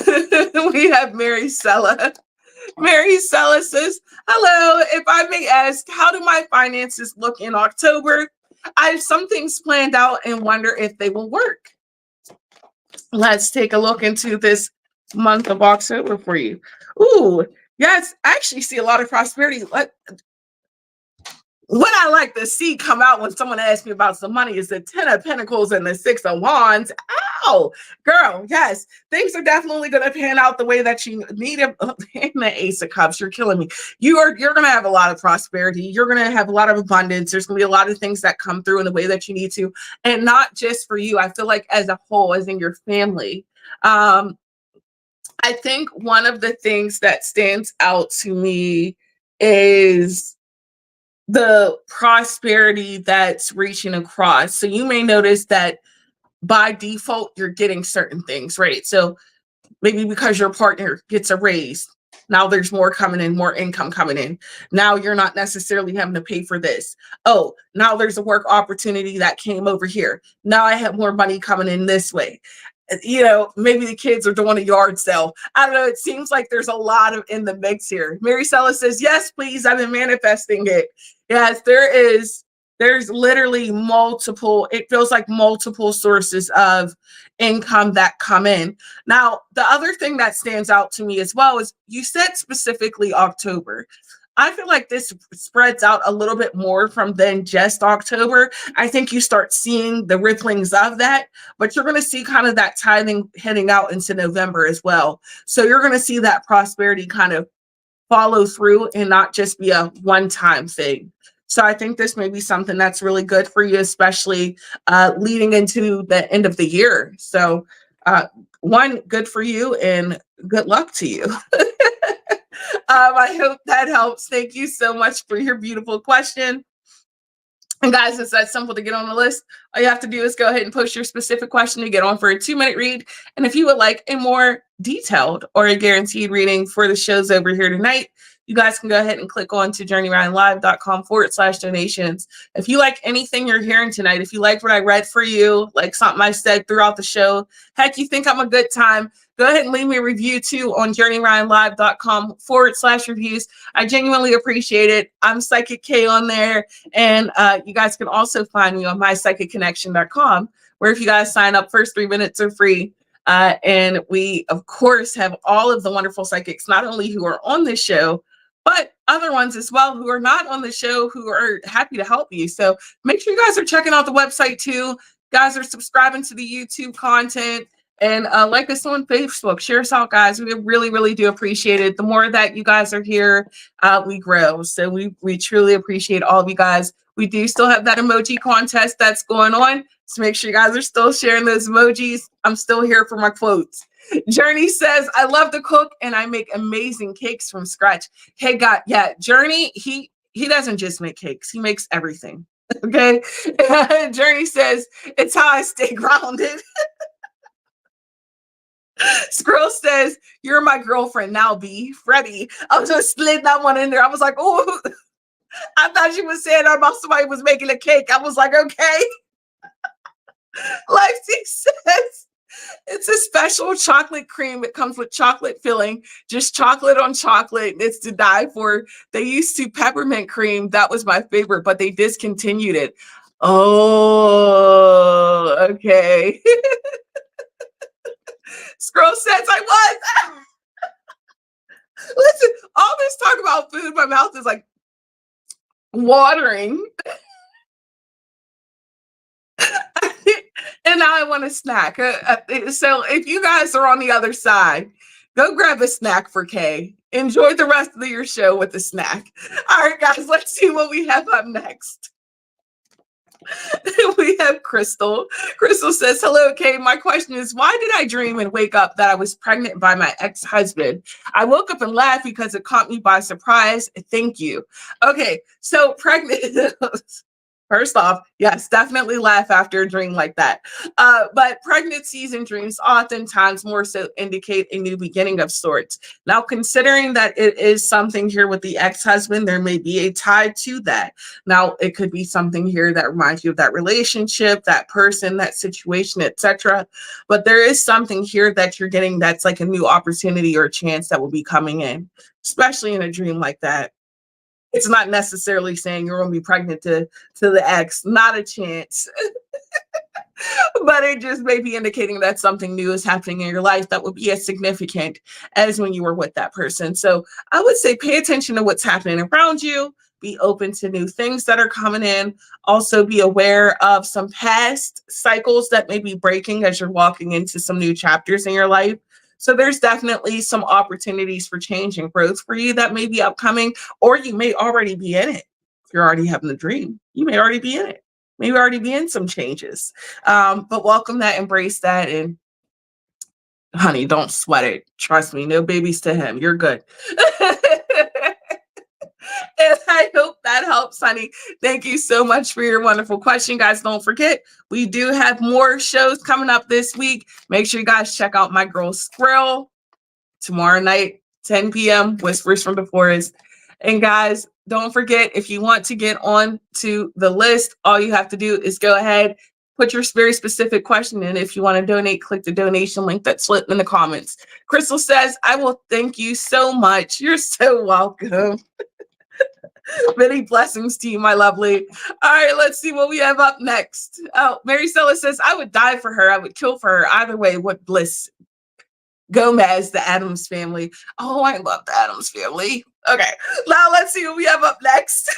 S1: We have Mary Sella. Mary Sella says, hello, if I may ask, how do my finances look in October? I have some things planned out and wonder if they will work. Let's take a look into this month of October for you. Ooh, yes, I actually see a lot of prosperity. What I like to see come out when someone asks me about some money is the 10 of Pentacles and the 6 of Wands. Ow, girl, yes, things are definitely going to pan out the way that you need it. And the Ace of Cups, you're killing me. You're going to have a lot of prosperity. You're going to have a lot of abundance. There's going to be a lot of things that come through in the way that you need to, and not just for you. I feel like as a whole, as in your family. I think one of the things that stands out to me is the prosperity that's reaching across. So you may notice that by default, you're getting certain things, right? So maybe because your partner gets a raise, now there's more coming in, more income coming in. Now you're not necessarily having to pay for this. Oh, now there's a work opportunity that came over here. Now I have more money coming in this way. You know, maybe the kids are doing a yard sale. I don't know. It seems like there's a lot of in the mix here. Mary Sella says, yes, please. I've been manifesting it. Yes, there's literally multiple, it feels like multiple sources of income that come in. Now, the other thing that stands out to me as well is you said specifically October. I feel like this spreads out a little bit more from than just October. I think you start seeing the ripplings of that, but you're going to see kind of that tithing heading out into November as well. So you're going to see that prosperity kind of follow through and not just be a one-time thing. So I think this may be something that's really good for you, especially leading into the end of the year. So one, good for you and good luck to you. I hope that helps. Thank you so much for your beautiful question. And guys, it's that simple to get on the list. All you have to do is go ahead and post your specific question to get on for a 2-minute read. And if you would like a more detailed or a guaranteed reading for the shows over here tonight, you guys can go ahead and click on to journeyryanlive.com/donations. If you like anything you're hearing tonight, if you like what I read for you, like something I said throughout the show, heck, you think I'm a good time, go ahead and leave me a review too on journeyryanlive.com/reviews. I genuinely appreciate it. I'm Psychic K on there. And you guys can also find me on mypsychicconnection.com, where if you guys sign up, first 3 minutes are free. And we, of course, have all of the wonderful psychics, not only who are on this show, but other ones as well who are not on the show, who are happy to help you. So make sure you guys are checking out the website too. guys are subscribing to the YouTube content. And like us on Facebook, share us out, guys. We really, really do appreciate it. The more that you guys are here, we grow. So we truly appreciate all of you guys. We do still have that emoji contest that's going on. So make sure you guys are still sharing those emojis. I'm still here for my quotes. Journey says, I love to cook and I make amazing cakes from scratch. Hey, God, yeah, Journey, he doesn't just make cakes. He makes everything. Okay. Journey says, it's how I stay grounded. Squirrel says, you're my girlfriend now, B. Freddie. I just slid that one in there. I was like, oh, I thought you was saying about somebody was making a cake. I was like, okay. Lexi says, it's a special chocolate cream. It comes with chocolate filling, just chocolate on chocolate. It's to die for. They used to peppermint cream. That was my favorite, but they discontinued it. Oh, okay. Scroll says I was. Listen, all this talk about food, my mouth is like watering. And now I want a snack. So if you guys are on the other side, go grab a snack for Kay. Enjoy the rest of your show with the snack. All right, guys, let's see what we have up next. We have Crystal. Crystal says, hello, Kay. My question is, why did I dream and wake up that I was pregnant by my ex-husband? I woke up and laughed because it caught me by surprise. Thank you. Okay, so pregnant. First off, yes, definitely laugh after a dream like that. But pregnancies and dreams oftentimes more so indicate a new beginning of sorts. Now, considering that it is something here with the ex-husband, there may be a tie to that. Now, it could be something here that reminds you of that relationship, that person, that situation, etc. But there is something here that you're getting that's like a new opportunity or a chance that will be coming in, especially in a dream like that. It's not necessarily saying you're going to be pregnant to the ex, not a chance. But it just may be indicating that something new is happening in your life that would be as significant as when you were with that person. So I would say pay attention to what's happening around you. Be open to new things that are coming in. Also be aware of some past cycles that may be breaking as you're walking into some new chapters in your life. So there's definitely some opportunities for change and growth for you that may be upcoming, or you may already be in it. If you're already having a dream, you may already be in it. Maybe already be in some changes. But welcome that, embrace that, and honey, don't sweat it. Trust me, no babies to him. You're good. And I hope that helps, honey. Thank you so much for your wonderful question, guys. Don't forget, we do have more shows coming up this week. Make sure you guys check out my girl Squirrel tomorrow night, 10 p.m. Whispers from the Forest. And guys, don't forget, if you want to get on to the list, all you have to do is go ahead, put your very specific question in. If you want to donate, click the donation link that's slipped in the comments. Crystal says, I will thank you so much. You're so welcome. Many blessings to you, my lovely. All right, let's see what we have up next. Oh, Mary Stella says, I would die for her. I would kill for her. Either way, what bliss. Gomez, the Addams family. Oh, I love the Addams family. Okay, now let's see what we have up next.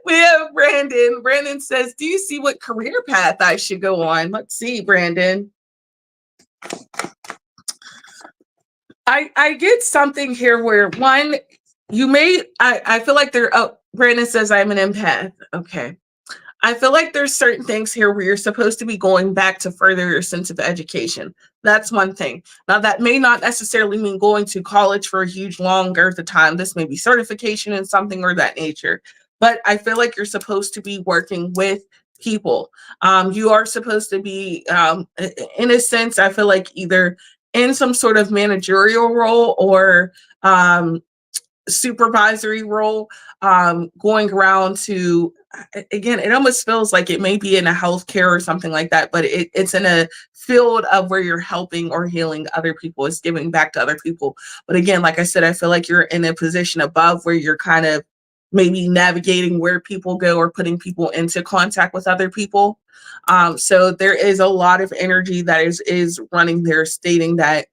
S1: We have Brandon. Brandon says, do you see what career path I should go on? Let's see, Brandon. I get something here where one, you may, I feel like Brandon says I'm an empath. Okay. I feel like there's certain things here where you're supposed to be going back to further your sense of education. That's one thing. Now, that may not necessarily mean going to college for a huge long girth of time. This may be certification in something or that nature. But I feel like you're supposed to be working with people. You are supposed to be, in a sense, I feel like either in some sort of managerial role or supervisory role, going around to, again, it almost feels like it may be in a healthcare or something like that, but it's in a field of where you're helping or healing other people. It's giving back to other people. But again, like I said, I feel like you're in a position above where you're kind of maybe navigating where people go or putting people into contact with other people. So there is a lot of energy that is running there, stating that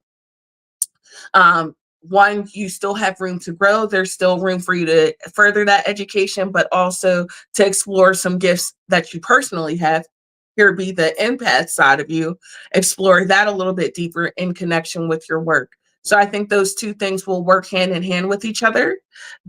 S1: one, you still have room to grow. There's still room for you to further that education, but also to explore some gifts that you personally have here be the empath side of you, explore that a little bit deeper in connection with your work. So I think those two things will work hand in hand with each other.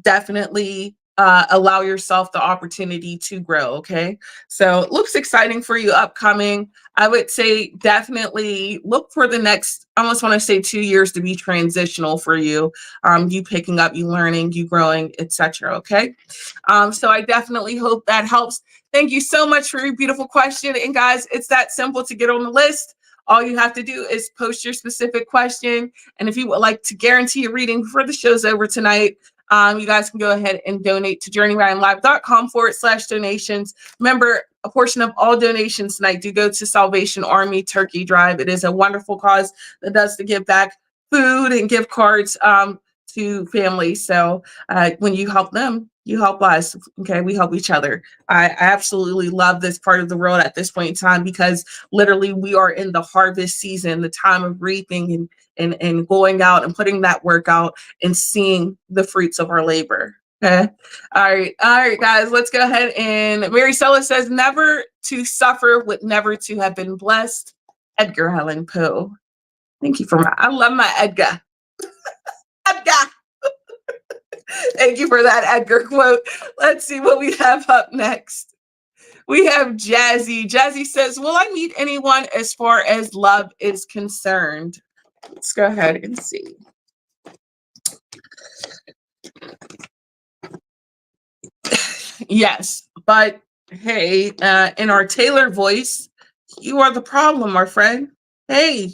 S1: Definitely allow yourself the opportunity to grow. Okay. So it looks exciting for you upcoming. I would say definitely look for the next, I almost want to say 2 years to be transitional for you. You picking up, you learning, you growing, etc. Okay. So I definitely hope that helps. Thank you so much for your beautiful question. And guys, it's that simple to get on the list. All you have to do is post your specific question. And if you would like to guarantee a reading before the show's over tonight, you guys can go ahead and donate to journeyryanlive.com/donations. Remember, a portion of all donations tonight do go to Salvation Army Turkey Drive. It is a wonderful cause that does to give back food and gift cards to families. So when you help them, you help us. Okay, we help each other. I absolutely love this part of the world at this point in time because literally we are in the harvest season, the time of reaping and going out and putting that work out and seeing the fruits of our labor. Okay. All right, guys, let's go ahead. And Mary Stella says, never to suffer with never to have been blessed. Edgar Allan Poe. Thank you I love my Edgar. Edgar. Thank you for that Edgar quote. Let's see what we have up next. We have Jazzy. Jazzy says, will I meet anyone as far as love is concerned? Let's go ahead and see. Yes, but hey, in our Taylor voice, you are the problem, my friend. Hey,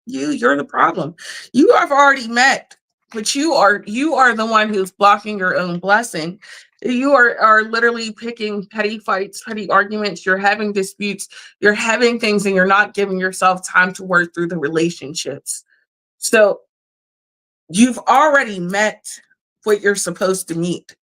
S1: you're the problem. You have already met, but you are the one who's blocking your own blessing. You are literally picking petty fights, petty arguments. You're having disputes. You're having things, and you're not giving yourself time to work through the relationships. So you've already met what you're supposed to meet,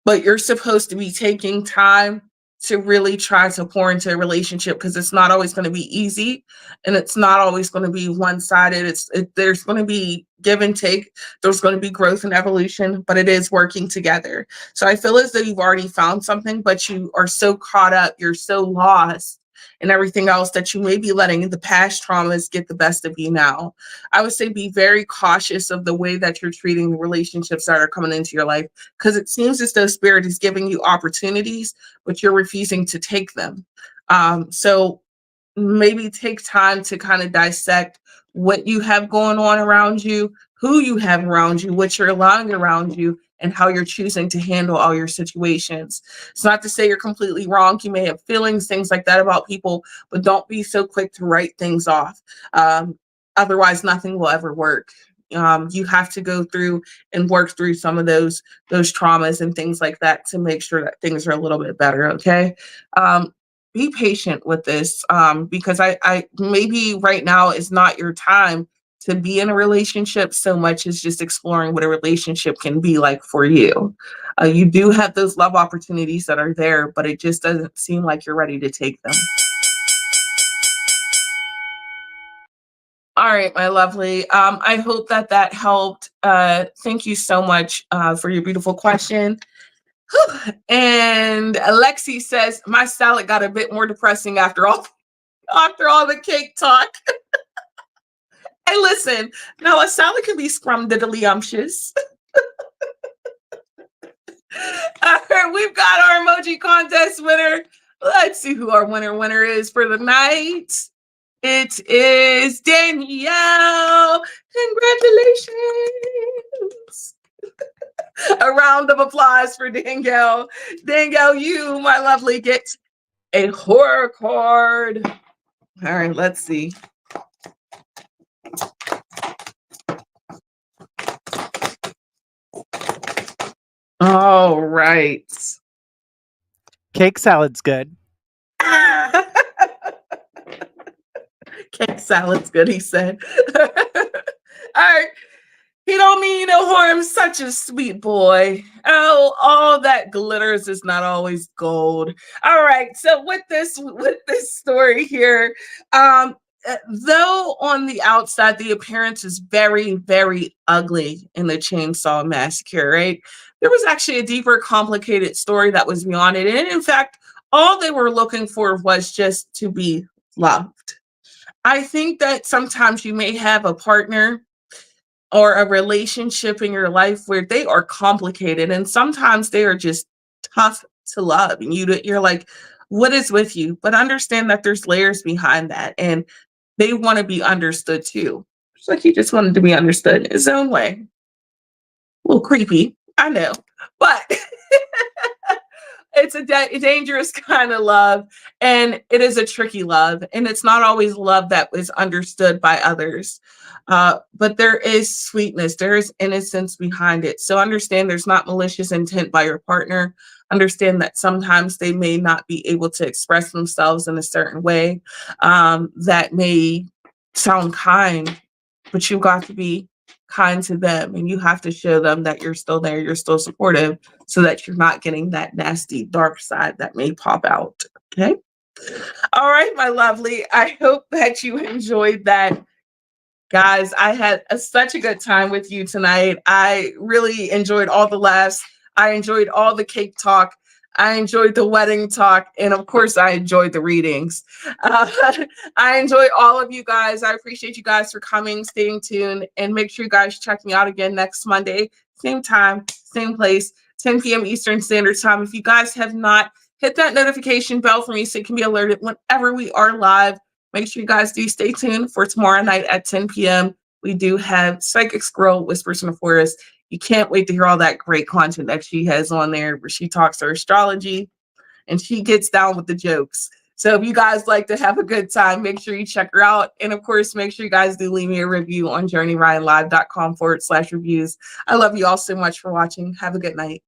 S1: but you're supposed to be taking time to really try to pour into a relationship because it's not always going to be easy and it's not always going to be one-sided. There's going to be give and take. There's going to be growth and evolution, but it is working together. So I feel as though you've already found something, but you are so caught up, you're so lost and everything else that you may be letting the past traumas get the best of you now. I would say be very cautious of the way that you're treating the relationships that are coming into your life because it seems as though Spirit is giving you opportunities, but you're refusing to take them. So maybe take time to kind of dissect what you have going on around you, who you have around you, what you're allowing around you, and how you're choosing to handle all your situations. It's not to say you're completely wrong. You may have feelings, things like that about people, but don't be so quick to write things off. Otherwise, nothing will ever work. You have to go through and work through some of those traumas and things like that to make sure that things are a little bit better. Okay. Be patient with this because I maybe right now is not your time to be in a relationship so much as just exploring what a relationship can be like for you. You do have those love opportunities that are there, but it just doesn't seem like you're ready to take them. All right, my lovely. I hope that helped. Thank you so much for your beautiful question. And Alexi says, my salad got a bit more depressing after all the cake talk. Hey, listen, now a salad can be scrumdiddlyumptious. We've got our emoji contest winner. Let's see who our winner is for the night. It is Danielle. Congratulations. A round of applause for Danielle. Danielle, you, my lovely, get a horror card. All right, let's see. All right.
S2: Cake salad's good.
S1: Cake salad's good, he said. All right. He don't mean no harm, such a sweet boy. Oh, all that glitters is not always gold. All right. So with this story here, though on the outside the appearance is very, very ugly in the Chainsaw Massacre, right? There was actually a deeper, complicated story that was beyond it. And in fact, All they were looking for was just to be loved. I think that sometimes you may have a partner or a relationship in your life where they are complicated and sometimes they are just tough to love. And you're like, what is with you? But understand that there's layers behind that and they want to be understood too. It's like he just wanted to be understood in his own way. A little creepy, I know, but it's a dangerous kind of love, and it is a tricky love, and it's not always love that is understood by others. But there is sweetness, there is innocence behind it. So understand there's not malicious intent by your partner. Understand that sometimes they may not be able to express themselves in a certain way that may sound kind, but you got to be kind to them and you have to show them that you're still there, you're still supportive, so that you're not getting that nasty dark side that may pop out. Okay. All right, my lovely. I hope that you enjoyed that. Guys, I had such a good time with you tonight. I really enjoyed all the laughs. I enjoyed all the cake talk. I enjoyed the wedding talk. And of course, I enjoyed the readings. Uh, I enjoy all of you guys. I appreciate you guys for coming, staying tuned, and make sure you guys check me out again next Monday, same time, same place, 10 p.m. Eastern Standard Time. If you guys have not, hit that notification bell for me so you can be alerted whenever we are live. Make sure you guys do stay tuned for tomorrow night at 10 p.m. We do have Psychic Squirrel Whispers in the Forest. You can't wait to hear all that great content that she has on there where she talks her astrology and she gets down with the jokes. So if you guys like to have a good time, make sure you check her out. And of course, make sure you guys do leave me a review on journeyryanlive.com/reviews. I love you all so much for watching. Have a good night.